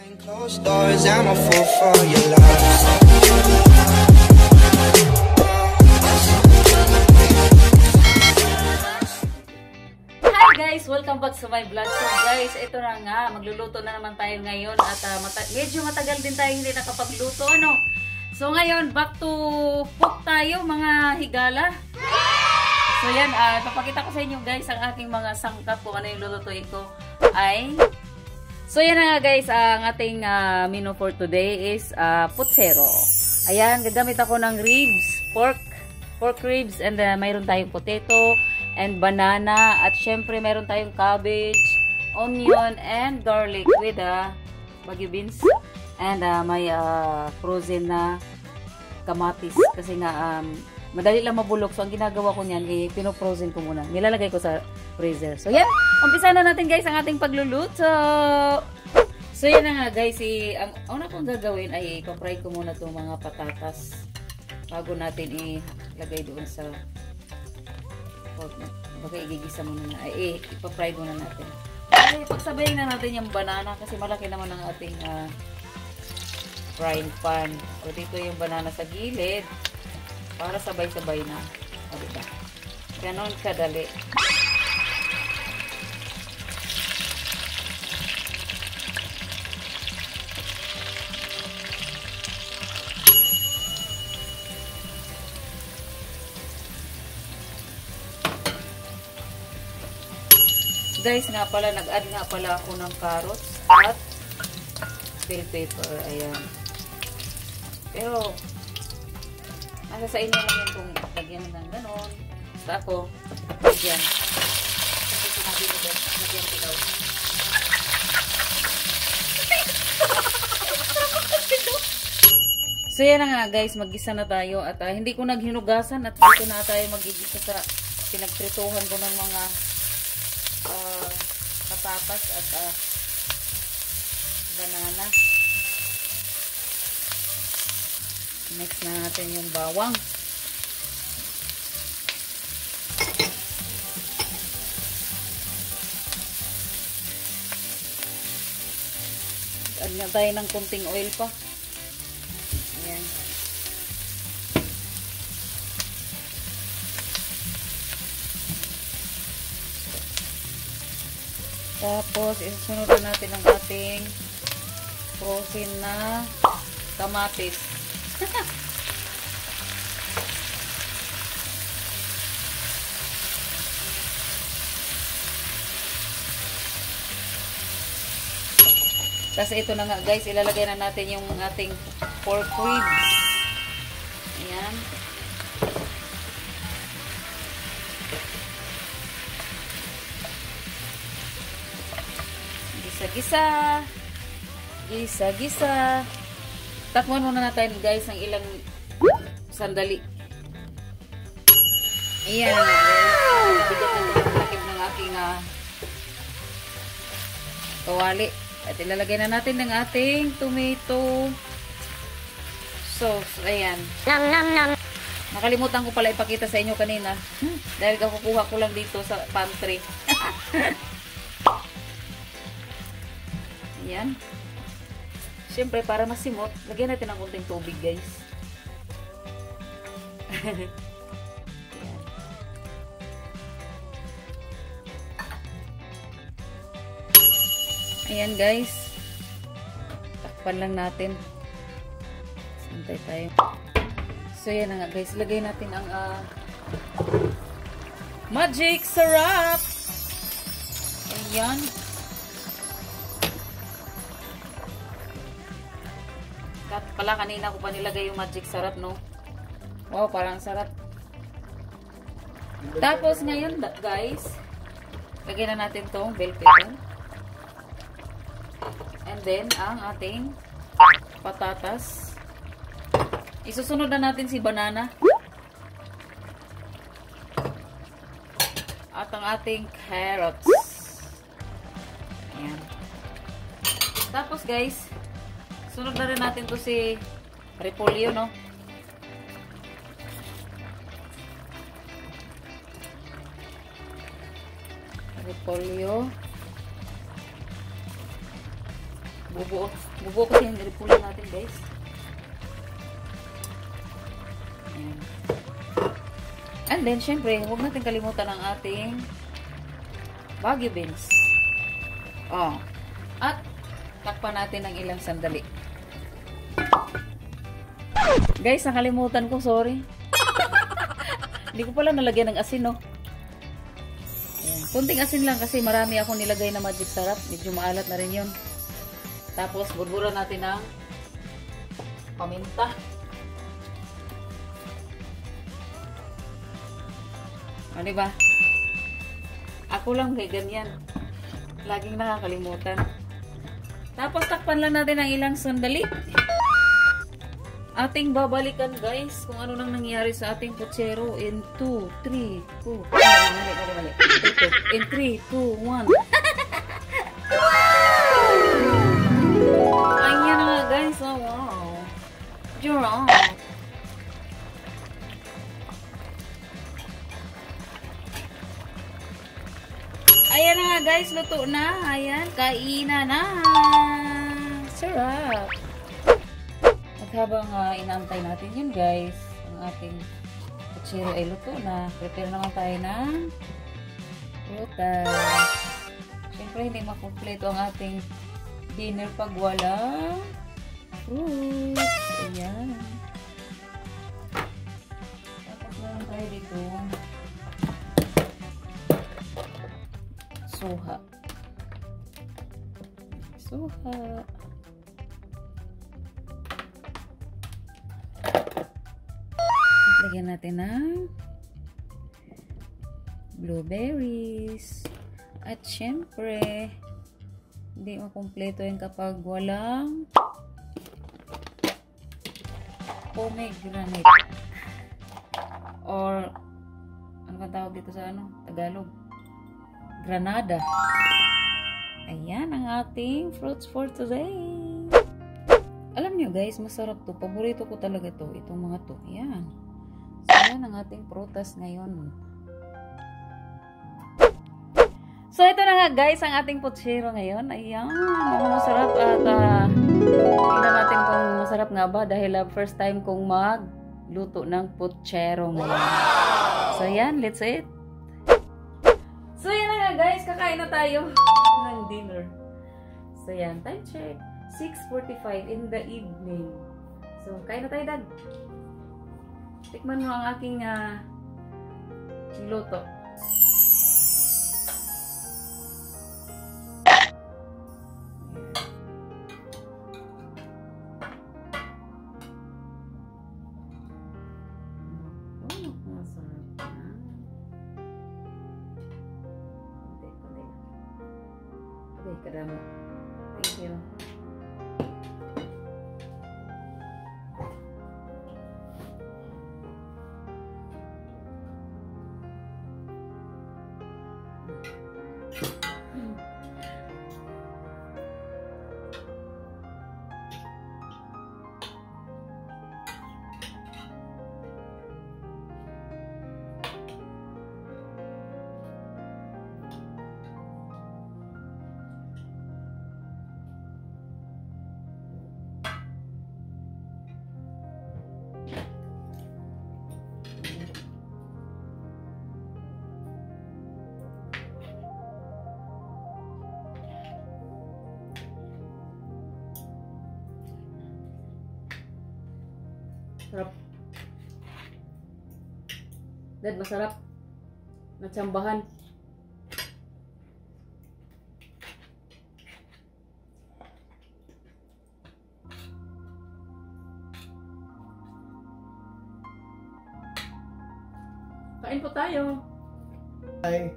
Closed doors, I'm a fool for your love. Hi guys! Welcome back sa my vlog. So guys, ito na nga. Magluluto na naman tayo ngayon. At medyo matagal din tayo hindi nakapagluto. Ano? So ngayon, back to cook tayo mga higala. So yan, papakita ko sa inyo guys ang aking mga sangkap kung ano yung lulutuin ko. So yan na nga guys, ang ating menu for today is putsero. Ayan, gagamit ako ng ribs, pork ribs, and mayroon tayong potato and banana, at syempre mayroon tayong cabbage, onion, and garlic with Baguio beans, and may frozen na kamatis kasi nga madali lang mabulok. So ang ginagawa ko niyan, pino-frozen ko muna. Nilalagay ko sa freezer. So yan, umpisa na natin guys ang ating pagluluto. So yan na nga guys, ang una kong gagawin ay ipapry ko muna itong mga patatas bago natin ilagay doon sa pork. Baga igigisa muna na, ipapry muna natin. Ay, pagsabayin na natin yung banana kasi malaki naman ang ating frying pan. So dito yung banana sa gilid para sabay-sabay na. O diba? Ganon kadali. Guys, nga pala, nag-add nga pala ako ng carrots at bell pepper. Ayan. Pero, nasa sa inyo lang yan kung lagyan ng ganon. Basta ako, lagyan. Kasi sinabi mo din, lagyan ko daw. So, yan na nga guys, mag-gisa na tayo. At hindi ko naghinugasan at dito na tayo mag-gisa sa pinagtrituhan ko ng mga patatas at banana. Next na natin yung bawang. Add na tayo ng kunting oil pa. Ayan. Tapos, isusunod na natin ang ating frozen na kamatis. Tapos, ito na nga guys, ilalagay na natin yung ating pork ribs. Ayan. Gisa-gisa. Takpan muna natin guys ng ilang sandali. Ayan. Bigyan natin ang takip ng aking kawali. At ilalagay na natin ng ating tomato sauce. Ayan. Nakalimutan ko pala ipakita sa inyo kanina. Dahil kukuha ko lang dito sa pantry. Ayan. Siyempre, para masimot, lagyan natin ng konting tubig, guys. Ayan, guys. Takpan lang natin. Santay tayo. So, yan na nga, guys. Lagay natin ang magic syrup. Ayan. Pala kanina ko pa nilagay yung magic syrup, no? Wow, parang sarap. Tapos ngayon, guys, lagyan na natin tong bell pepper. And then, ang ating patatas. Isusunod na natin si banana. At ang ating carrots. Ayan. Tapos, guys, sunod na rin natin to si repolyo, no? Repolyo. Bubuo. Bubuo kasi yung repulyo natin, guys. Ayan. And then, syempre, huwag natin kalimutan ang ating Baguio beans. Oh. At, takpan natin ng ilang sandali. Guys, nakalimutan ko, sorry. Hindi ko pala nalagyan ng asin, no? Ayan. Kunting asin lang kasi marami akong nilagay na magic sarap. Medyo maalat na rin yun. Tapos, burburan natin ng paminta. O, diba? Ako lang may ganyan. Laging nakakalimutan. Tapos, takpan lang natin ng ilang sandali. Ating babalikan, guys, kung ano nang nangyari sa ating putsero in 2, 3, 2. Mali. In 3, 2, 1. Ayan na nga, guys. Oh, wow. Giraffe. Ayan na nga, guys. Luto na. Ayan. Kainan na. Sarap. At habang inaantay natin yun, guys, ang ating putsero ay luto na. Prepare naman tayo ng prutas. Siyempre, hindi makumpleto ang ating dinner pag walang fruits. Ayan. Tapos meron tayo dito suha. Lagyan natin ng blueberries. At syempre, hindi makumpleto yun kapag walang pomegranate. Or, ano ba tawag dito sa Tagalog? Granada. Ayan ang ating fruits for today. Alam niyo, guys, masarap to. Paborito ko talaga to. Itong mga to. Ayan. So, yan ang ating prutas ngayon. So, ito na nga, guys, ang ating putsero ngayon. Ayan. Masarap at tingnan natin kung masarap nga ba dahil first time kong magluto ng putsero ngayon. So, yan. Let's eat. So, yan na nga, guys. Kakain na tayo ng dinner. So, yan. Time check. 6:45 in the evening. So, kain na tayo, Dad. Tikman mo ang aking luto. Kadamo. Thank you. Sarap. Dad, masarap. Natsambahan. Kain po tayo. Hi.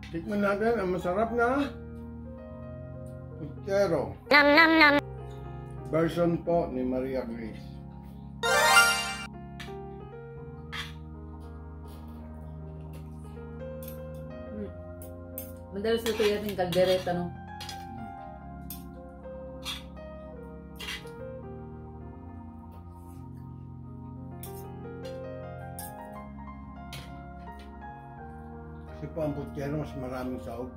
Tikman natin ang masarap na putsero. Version po ni Maria Grace. Madalas ito yung kaldereta, no? Kasi po ang putyero mas maraming sahog.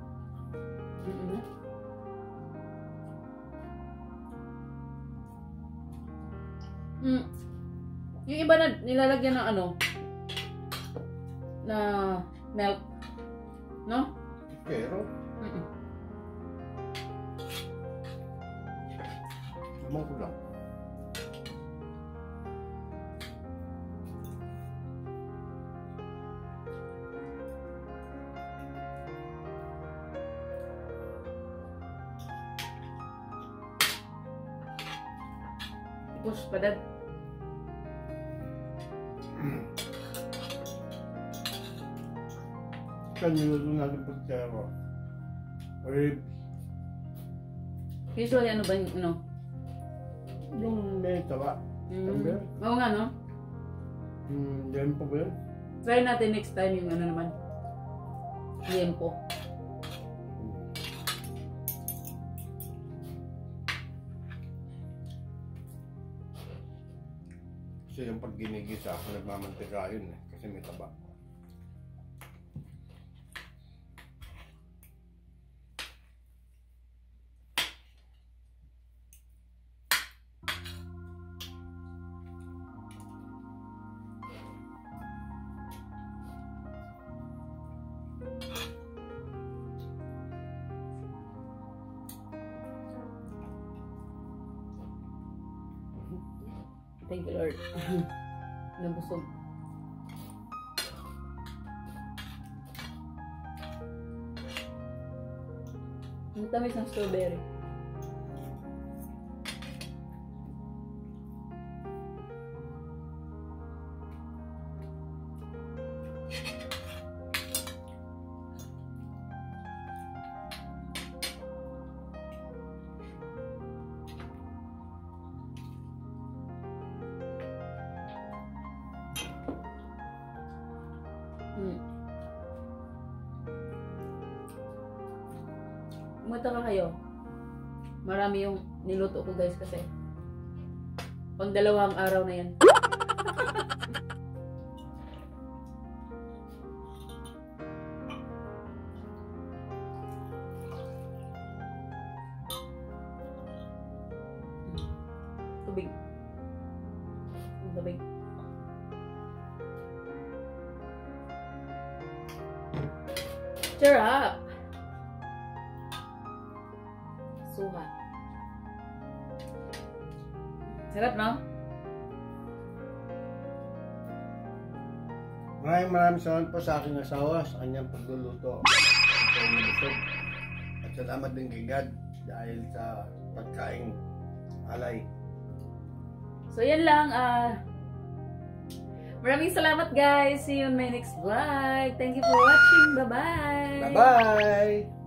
Yung iba na nilalagyan ng ano, na milk. No? Pero, naman ko lang. Push pa dad. Kan minuto natin putyero. Ribs. Usually ano ba yung ano? Yung may taba. Sabi? Oo nga no? Yan po ba yun? Try natin next time yung ano naman. Liempo. Kasi yung pag ginigisa, nagmamantika yun eh. Kasi may taba. Thank you Lord. Nabusog. Ang tamis ng strawberry. Kumata ka kayo. Marami yung niluto ko guys kasi pang dalawang araw na yan. Tubig. Tubig. Cheer up! Suha. Sarap, no? Maraming salamat po sa aking asawa sa kanyang pagluluto. Ito ay nabusog. At salamat din kay God dahil sa pagkaing alay. So, yan lang. Maraming salamat, guys. See you in my next vlog. Thank you for watching. Bye-bye! Bye-bye!